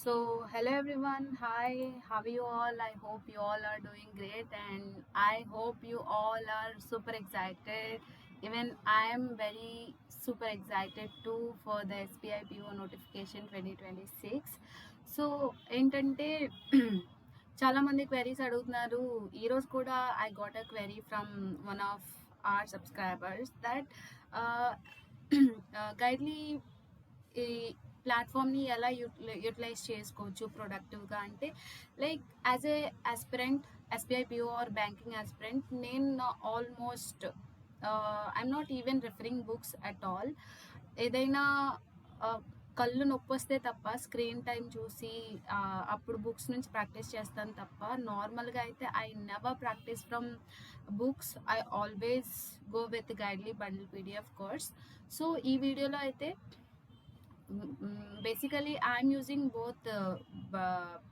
Hello everyone. Hi, how are you all? I hope you all are doing great, and I hope you all are super excited. Even I am very super excited too for the SBI PO notification 2026. So ఏంటంటే చాలా మంది queries అడుగుతున్నారు. ఈరోజు కూడా I got a query from one of our subscribers that Guidely ఈ ప్లాట్ఫామ్ని ఎలా utilise చేసుకోవచ్చు ప్రొడక్టివ్గా అంటే like as a aspirant SBI PO or banking aspirant నేను almost I'm not even referring books at all. ఏదైనా కళ్ళు నొప్పి వస్తే తప్ప స్క్రీన్ టైం చూసి అప్పుడు బుక్స్ నుంచి ప్రాక్టీస్ చేస్తాను తప్ప నార్మల్గా అయితే I never practise from books. I always go with Guidely bundle PDF course. So ఈ వీడియోలో అయితే basically I'm using both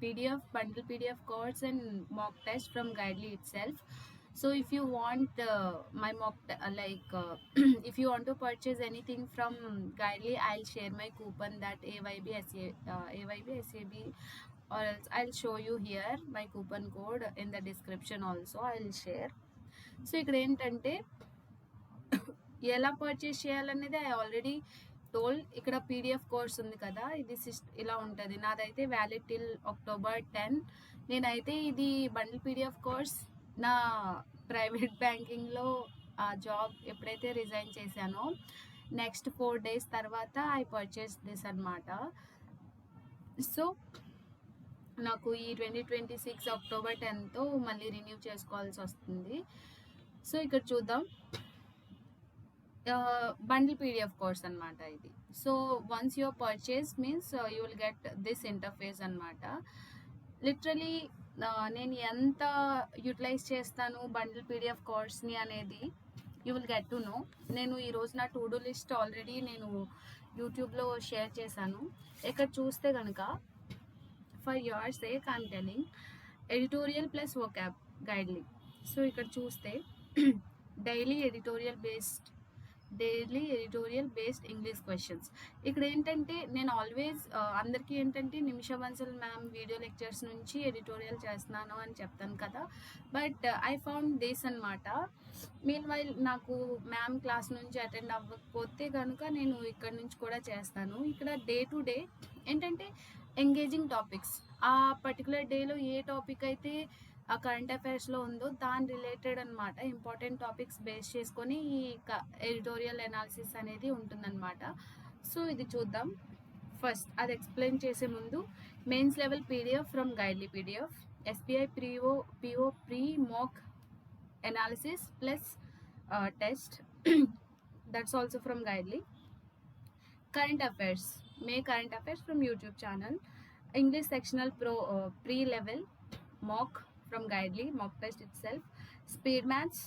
PDF bundle PDF course and mock test from Guidely itself. So if you want my if you want to purchase anything from Guidely, I'll share my coupon that AYB SAB, or else I'll show you here my coupon code in the description also I'll share. So ఇక్కడ ఏంటంటే ఎలా purchase చేయాలనేది I already told. ఇక్కడ PDF course ఉంది కదా, ఇది ఇలా ఉంటుంది. నాదైతే వ్యాలిడ్ టిల్ October 10. నేనైతే ఇది బండిల్ పీడిఎఫ్ కోర్స్ నా ప్రైవేట్ బ్యాంకింగ్లో ఆ జాబ్ ఎప్పుడైతే రిజైన్ చేశానో నెక్స్ట్ 4 days తర్వాత ఐ పర్చేస్ దిస్ అనమాట. సో నాకు ఈ 2026 October 10తో మళ్ళీ రిన్యూ చేసుకోవాల్సి వస్తుంది. సో ఇక్కడ చూద్దాం, బండిల్ పీడిఎఫ్ కోర్స్ అనమాట ఇది. So once your purchase means you will get this interface అనమాట. లిటరలీ నేను ఎంత యూటిలైజ్ చేస్తాను బండిల్ పీడిఎఫ్ కోర్స్ని అనేది you will get to know. నేను ఈరోజు నా టు డూ లిస్ట్ ఆల్రెడీ నేను యూట్యూబ్లో షేర్ చేశాను. ఇక్కడ చూస్తే కనుక for your sake I'm telling editorial plus vocab Guidely. So ఇక్కడ చూస్తే daily editorial based English questions. ఇక్కడ ఏంటంటే నేను ఆల్వేస్ అందరికీ ఏంటంటే Nimisha Bansal ma'am video lectures నుంచి ఎడిటోరియల్ చేస్తున్నాను అని చెప్తాను కదా, బట్ ఐ ఫౌండ్ దిస్ అనమాట. మీన్ వైల్ నాకు మ్యామ్ క్లాస్ నుంచి అటెండ్ అవ్వకపోతే కనుక నేను ఇక్కడ నుంచి కూడా చేస్తాను. ఇక్కడ డే టు డే ఏంటంటే ఎంగేజింగ్ టాపిక్స్, ఆ పర్టికులర్ డేలో ఏ టాపిక్ అయితే ఆ కరెంట్ అఫైర్స్లో ఉందో దాని రిలేటెడ్ అనమాట. ఇంపార్టెంట్ టాపిక్స్ బేస్ చేసుకొని ఈ ఎడిటోరియల్ అనాలిసిస్ అనేది ఉంటుందన్నమాట. సో ఇది చూద్దాం. ఫస్ట్ అది ఎక్స్ప్లెయిన్ చేసే ముందు mains level PDF from Guidely PDF, SBI PO pre mock analysis plus test, that's also from Guidely. Current affairs, current affairs from YouTube channel. English sectional pre-level mock from Guidely mock test itself. Speed maths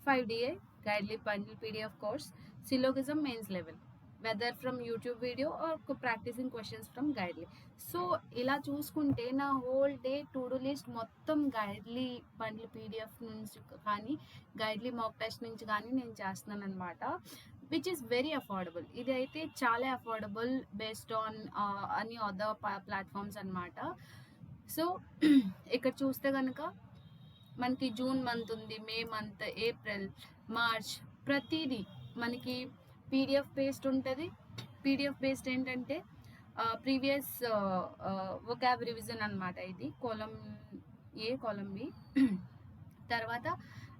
5DA Guidely bundle PDF course. Syllogism mains level, whether from YouTube video or practicing questions from Guidely. So ఇలా చూసుకుంటే నా whole day to do list మొత్తం గైడ్లీ bundle PDF నుంచి కానీ గైడ్లీ mock test నుంచి కానీ నేను చేస్తున్నాను అనమాట, విచ్ ఈస్ వెరీ అఫోర్డబుల్. ఇది అయితే చాలా అఫోర్డబుల్ బేస్డ్ ఆన్ అన్ని అదర్ ప్లాట్ఫామ్స్ అనమాట. సో ఇక్కడ చూస్తే కనుక మనకి జూన్ మంత్ ఉంది, మే మంత్, ఏప్రిల్, మార్చ్, ప్రతిదీ మనకి పీడిఎఫ్ బేస్డ్ ఉంటుంది. పీడిఎఫ్ బేస్డ్ ఏంటంటే ప్రీవియస్ వొకాబ్ రివిజన్ అనమాట. ఇది కాలమ్ ఏ, కాలమ్ బి. తర్వాత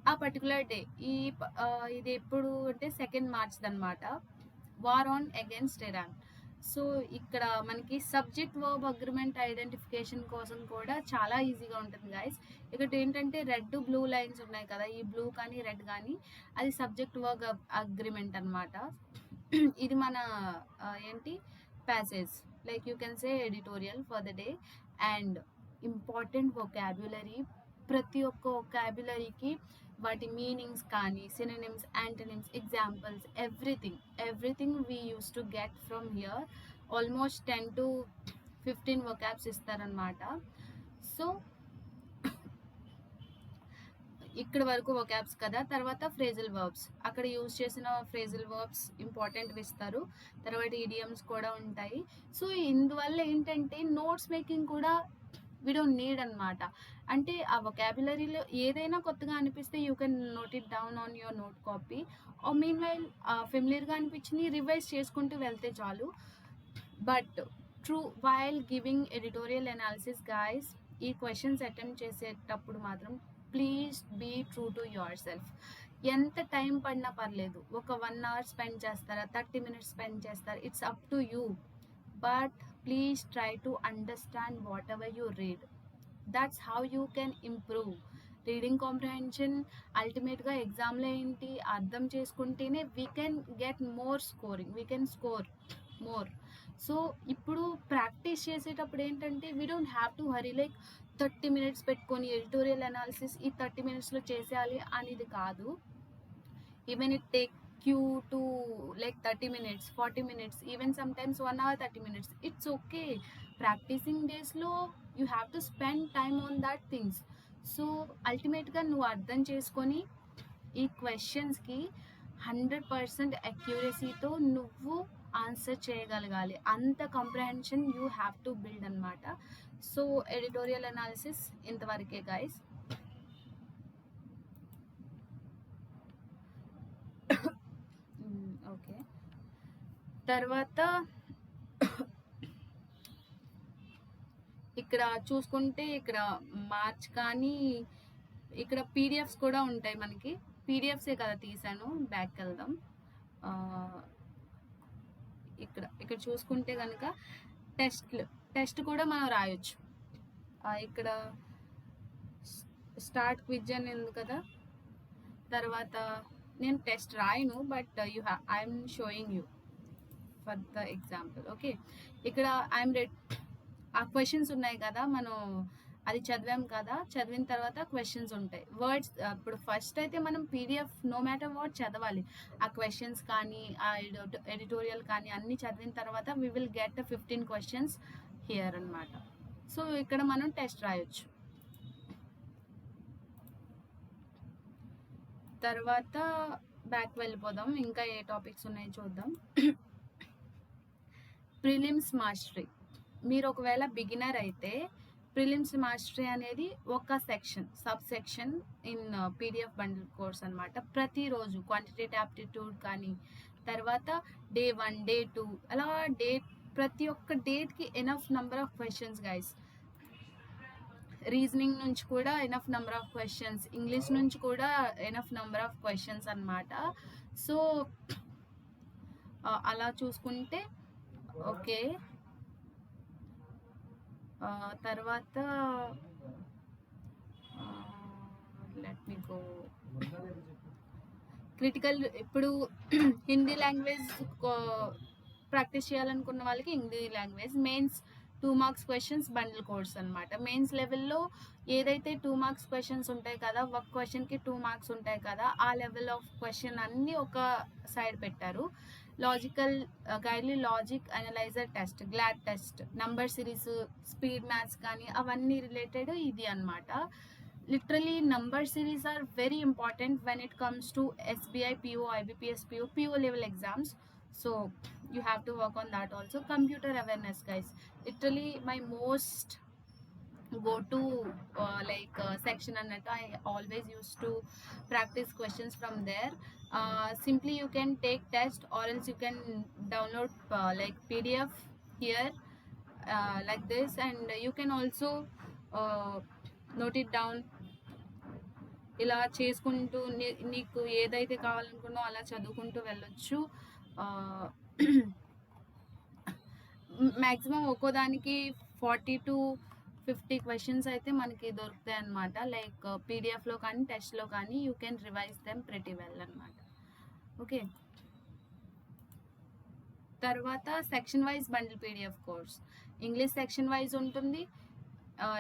ఆ పర్టికులర్ డే ఇది ఎప్పుడు అంటే 2nd March అనమాట, war on against Iran. So ఇక్కడ మనకి సబ్జెక్ట్ వర్బ్ అగ్రిమెంట్ ఐడెంటిఫికేషన్ కోసం కూడా చాలా ఈజీగా ఉంటుంది గైస్. ఇక్కడ ఏంటంటే రెడ్ బ్లూ లైన్స్ ఉన్నాయి కదా, ఈ బ్లూ కానీ రెడ్ కానీ అది సబ్జెక్ట్ వర్బ్ అగ్రిమెంట్ అనమాట. ఇది మన ఏంటి passage, like you can say editorial for the day. And important vocabulary, ప్రతి ఒక్క వొకాబ్యులరీకి వాటి మీనింగ్స్ కానీ synonyms, antonyms, examples, everything we use to get from here. Almost 10 to 15 వొకాబ్స్ ఇస్తారనమాట. సో ఇక్కడ వరకు వొకాబ్స్ కదా. తర్వాత ఫ్రేజల్ వర్బ్స్, అక్కడ యూజ్ చేసిన ఫ్రేజల్ వర్బ్స్ ఇంపార్టెంట్ ఇస్తారు. తర్వాత ఈడియమ్స్ కూడా ఉంటాయి. సో ఇందువల్ల ఏంటంటే నోట్స్ మేకింగ్ కూడా వీ డోంట్ నీడ్ అనమాట. అంటే ఆ వొకాబులరీలో ఏదైనా కొత్తగా అనిపిస్తే you can note it down on your note copy. Meanwhile ఫెమిలియర్గా అనిపించింది రివైజ్ చేసుకుంటూ వెళ్తే చాలు. But while giving editorial analysis guys, ఈ క్వశ్చన్స్ అటెంప్ట్ చేసేటప్పుడు మాత్రం please be true to yourself. ఎంత టైం పడినా పర్లేదు, ఒక 1 hour స్పెండ్ చేస్తారా, 30 minutes స్పెండ్ చేస్తారా, it's up to you. But please try to understand whatever you read. That's how you can improve. Reading comprehension అల్టిమేట్గా ఎగ్జామ్లో ఏంటి అర్థం చేసుకుంటేనే we can get more scoring, we can score more. So ఇప్పుడు practice చేసేటప్పుడు ఏంటంటే we don't have to hurry like 30 minutes పెట్టుకొని editorial analysis ఈ 30 minutesలో చేసేయాలి అనేది కాదు. Even it take you to like 30 minutes, 40 minutes, even sometimes 1 hour 30 minutes, it's okay. Practicing days lo you have to spend time on that things. So ultimate ga nu ardham cheskoni ee questions ki 100% accuracy to nuvvu answer cheyagalagali, anta comprehension you have to build anamata. So editorial analysis inta varake guys. Okay, తర్వాత ఇక్కడ చూసుకుంటే ఇక్కడ March కానీ ఇక్కడ PDFs కూడా ఉంటాయి మనకి. పీడిఎఫ్సే కదా తీసాను, బ్యాక్ వెళ్దాం. ఇక్కడ చూసుకుంటే కనుక టెస్ట్ కూడా మనం రాయొచ్చు. ఇక్కడ స్టార్ట్ క్విజ్ అని ఉంది కదా. తర్వాత నేను టెస్ట్ రాయను, but I'm showing you for the example. Okay, ఇక్కడ ఐఎమ్ రెడ్, ఆ క్వశ్చన్స్ ఉన్నాయి కదా, మనం అది చదివాం కదా, చదివిన తర్వాత క్వశ్చన్స్ ఉంటాయి. వర్డ్స్ ఇప్పుడు ఫస్ట్ అయితే మనం పీడిఎఫ్ నో మ్యాటర్ వాట్ చదవాలి. ఆ క్వశ్చన్స్ కానీ ఆ ఎడిటోరియల్ కానీ అన్నీ చదివిన తర్వాత we will get 15 questions here అనమాట. సో ఇక్కడ మనం టెస్ట్ రాయొచ్చు. తర్వాత బ్యాక్ వెళ్ళిపోదాం, ఇంకా ఏ టాపిక్స్ ఉన్నాయో చూద్దాం. ప్రిలిమ్స్ మాస్టరీ, మీరు ఒకవేళ బిగినర్ అయితే ప్రిలిమ్స్ మాస్టరీ అనేది ఒక section, sub section in PDF bundle course అనమాట. ప్రతిరోజు క్వాంటిటేటివ్ యాప్టిట్యూడ్ కానీ, తర్వాత డే 1 డే 2 అలా ప్రతి ఒక్క డేట్కి enough number of questions guys. Reasoning నుంచి కూడా enough number of questions, English నుంచి కూడా ఎనఫ్ నెంబర్ ఆఫ్ క్వశ్చన్స్ అనమాట. సో అలా చూసుకుంటే ఓకే. తర్వాత లెట్ మీ గో క్రిటికల్. ఇప్పుడు హిందీ లాంగ్వేజ్ ప్రాక్టీస్ చేయాలనుకున్న వాళ్ళకి Hindi language mains 2 marks questions bundle course అనమాట. మెయిన్స్ లెవెల్లో ఏదైతే 2 marks క్వశ్చన్స్ ఉంటాయి కదా, ఒక క్వశ్చన్కి 2 marks ఉంటాయి కదా, ఆ లెవెల్ ఆఫ్ క్వశ్చన్ అన్నీ ఒక సైడ్ పెట్టారు. Logical Guidely logic analyser test, glad test, number series, speed maths కానీ అవన్నీ రిలేటెడ్ ఇది అనమాట. Literally number series are very important when it comes to SBI PO, IBPS PO level exams. So you have to work on that also. Computer awareness guys, literally my most go to section annattu. I always used to practice questions from there. Simply you can take test or else you can download PDF here like this, and you can also note it down. ఇలా చేసుకుంటూ నీకు ఏదైతే కావాలనుకున్నావో అలా చదువుకుంటూ వెళ్ళొచ్చు. Maximum ఒక్కోదానికి 40 to 50 questions అయితే మనకి దొరుకుతాయి అనమాట. లైక్ పీడిఎఫ్లో కానీ టెస్ట్లో కానీ you can revise them pretty well అనమాట. ఓకే, తర్వాత section wise bundle PDF course. English section wise ఉంటుంది.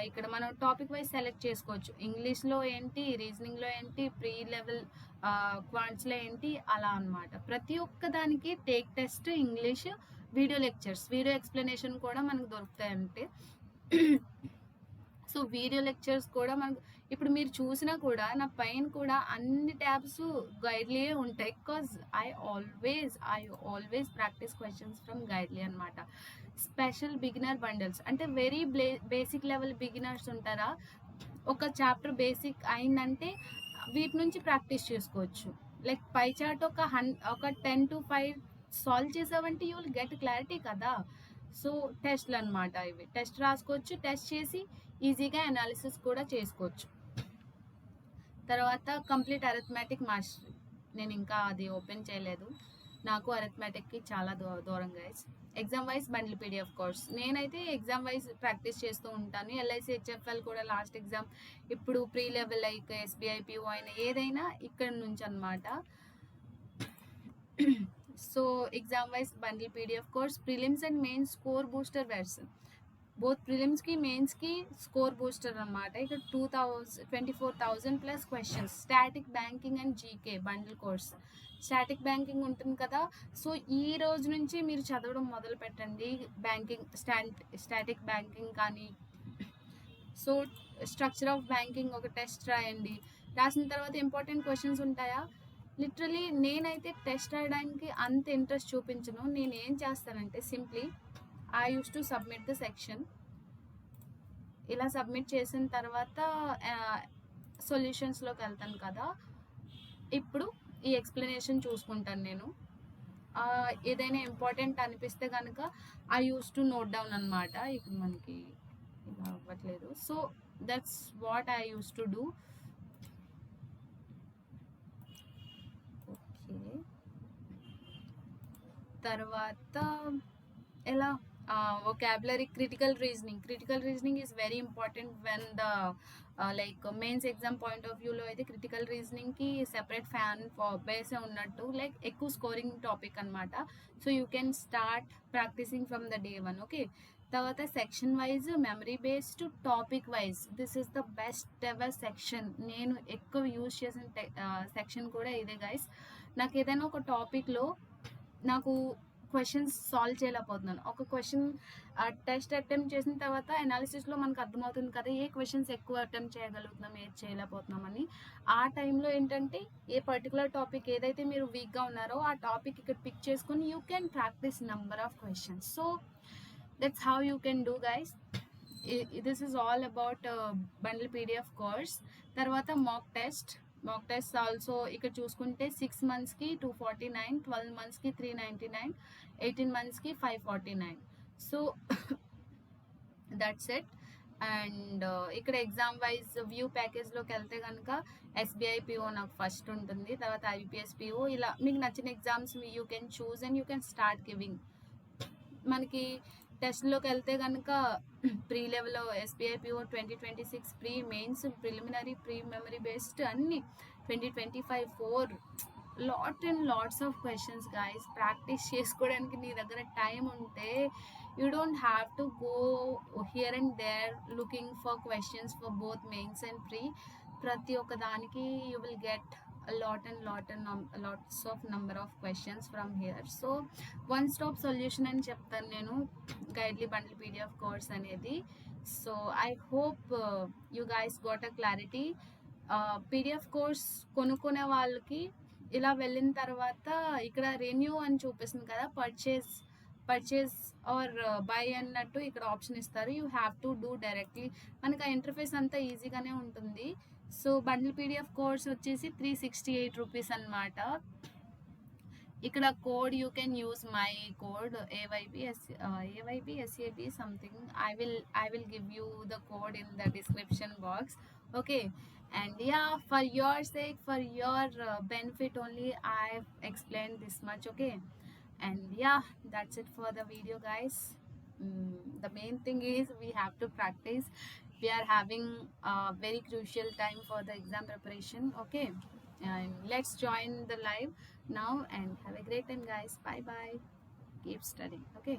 ఇక్కడ మనం టాపిక్ వైజ్ సెలెక్ట్ చేసుకోవచ్చు. ఇంగ్లీష్లో ఏంటి, రీజనింగ్లో ఏంటి, ప్రీ లెవెల్ క్వాంట్స్లో ఏంటి, అలా అనమాట. ప్రతి ఒక్క దానికి take test, English, video lectures, video explanation కూడా మనకు దొరుకుతాయంటే. సో వీడియో లెక్చర్స్ కూడా మనకు ఇప్పుడు మీరు చూసినా కూడా నా పైన కూడా అన్ని ట్యాబ్స్ గైడ్లీ ఉంటాయి. Because I always practise questions from Guidely అనమాట. స్పెషల్ బిగినర్ బండిల్స్ అంటే వెరీ బేసిక్ లెవెల్ బిగినర్స్ ఉంటారా, ఒక చాప్టర్ బేసిక్ అయిందంటే వీటి నుంచి ప్రాక్టీస్ చేసుకోవచ్చు. లైక్ పై చార్ట్ ఒక 10 to 5 సాల్వ్ చేసావంటే యూ విల్ గెట్ క్లారిటీ కదా. సో టెస్ట్లు అనమాట ఇవి. టెస్ట్ రాసుకోవచ్చు, టెస్ట్ చేసి ఈజీగా అనాలిసిస్ కూడా చేసుకోవచ్చు. తర్వాత కంప్లీట్ అరిథమెటిక్ మాస్టరీ, నేను ఇంకా అది ఓపెన్ చేయలేదు. నాకు అరిథమెటిక్కి చాలా దూరం guys. Exam wise bundle PDF course నేనైతే ఎగ్జామ్ వైజ్ ప్రాక్టీస్ చేస్తూ ఉంటాను. ఎల్ఐసి హెచ్ఎఫ్ఎల్ కూడా లాస్ట్ ఎగ్జామ్, ఇప్పుడు pre level like SBI PO అయినా ఏదైనా ఇక్కడ నుంచి అనమాట. So exam wise bundle PDF course, prelims and mains score booster version. Both ప్రిలిమ్స్కి మెయిన్స్కి స్కోర్ బూస్టర్ అనమాట. ఇక్కడ 24,000 plus questions. Static banking and GK bundle course. Static banking ఉంటుంది కదా, సో ఈ రోజు నుంచి మీరు చదవడం మొదలు పెట్టండి. బ్యాంకింగ్ స్టాటిక్ బ్యాంకింగ్ కానీ, సో స్ట్రక్చర్ ఆఫ్ బ్యాంకింగ్ ఒక టెస్ట్ రాయండి. రాసిన తర్వాత ఇంపార్టెంట్ క్వశ్చన్స్ ఉంటాయా. లిటరలీ నేనైతే టెస్ట్ రాయడానికి అంత ఇంట్రెస్ట్ చూపించను. నేను ఏం చేస్తానంటే simply I use to submit the section. ఇలా సబ్మిట్ చేసిన తర్వాత సొల్యూషన్స్లోకి వెళ్తాను కదా, ఇప్పుడు ఈ ఎక్స్ప్లెనేషన్ చూసుకుంటాను నేను. ఏదైనా ఇంపార్టెంట్ అనిపిస్తే కనుక I use to note down అనమాట. ఇప్పుడు మనకి ఇలా అవ్వట్లేదు. So that's what I use to do. Okay, తర్వాత ఎలా vocabulary, critical reasoning is very important when the like mains exam point of view లో అయితే critical reasoning కి సెపరేట్ ఫ్యాన్ బేస్ ఉన్నట్టు, లైక్ ఎక్కువ స్కోరింగ్ టాపిక్ అనమాట. So you can start practising from the day 1. Okay, తర్వాత section wise memory based topic wise this is the best ever section. నేను ఎక్కువ use చేసిన సెక్షన్ కూడా ఇదే గైస్. నాకు ఏదైనా ఒక టాపిక్లో నాకు క్వశ్చన్స్ సాల్వ్ చేయలేకపోతున్నాను. ఒక క్వశ్చన్ టెస్ట్ అటెంప్ట్ చేసిన తర్వాత అనాలిసిస్లో మనకు అర్థమవుతుంది కదా ఏ క్వశ్చన్స్ ఎక్కువ అటెంప్ట్ చేయగలుగుతున్నాం, ఏది చేయలేకపోతున్నాం అని. ఆ టైంలో ఏంటంటే ఏ పర్టికులర్ టాపిక్ ఏదైతే మీరు వీక్గా ఉన్నారో ఆ టాపిక్ ఇక్కడ పిక్ చేసుకొని you can practice number of questions. So that's how you can do guys. This is all about bundle PDF course. తర్వాత మాక్ టెస్ట్ ఆల్సో ఇక్కడ చూసుకుంటే 6 monthsకి 249, 12 monthsకి 399, 18 monthsకి 549. So that's it. అండ్ ఇక్కడ ఎగ్జామ్ వైజ్ వ్యూ ప్యాకేజ్లోకి వెళ్తే కనుక SBI PO నాకు first ఉంటుంది, తర్వాత IBPS PO. ఇలా మీకు నచ్చిన exams you can choose and you can start giving. మనకి టెస్ట్లోకి వెళ్తే కనుక ప్రీ లెవెల్లో SBI PO 2026, pre mains, preliminary, pre memory based అన్ని 2025 4 lots of questions guys. Practice చేసుకోవడానికి నీ దగ్గర టైం ఉంటే you don't have to go here and there looking for questions for both mains and pre. ప్రతి ఒక్క దానికి you will get lots of number of questions from here. So one stop solution అని చెప్తాను నేను గైడ్లీ bundle PDF course అనేది. So I hope you guys got a clarity. PDF course కొనుక్కునే వాళ్ళకి ఇలా వెళ్ళిన తర్వాత ఇక్కడ రెన్యూ అని చూపిస్తుంది కదా, పర్చేజ్ ఆర్ బై అన్నట్టు ఇక్కడ ఆప్షన్ ఇస్తారు. You have to do directly. మనకి ఆ ఇంటర్ఫేస్ అంతా ఈజీగానే ఉంటుంది. సో బండిల్ పీడిఎఫ్ కోర్స్ వచ్చేసి 368 రూపీస్ అనమాట. ఇక్కడ code you can use my code AYBSAB something. I will give you the code in the description box. Okay, and yeah, for your sake, for your benefit only I've explained this much. Okay, and yeah, that's it for the video guys. The main thing is we have to practice. We are having a very crucial time for the exam preparation. Okay, and let's join the live now and have a great time guys. Bye bye, keep studying. Okay.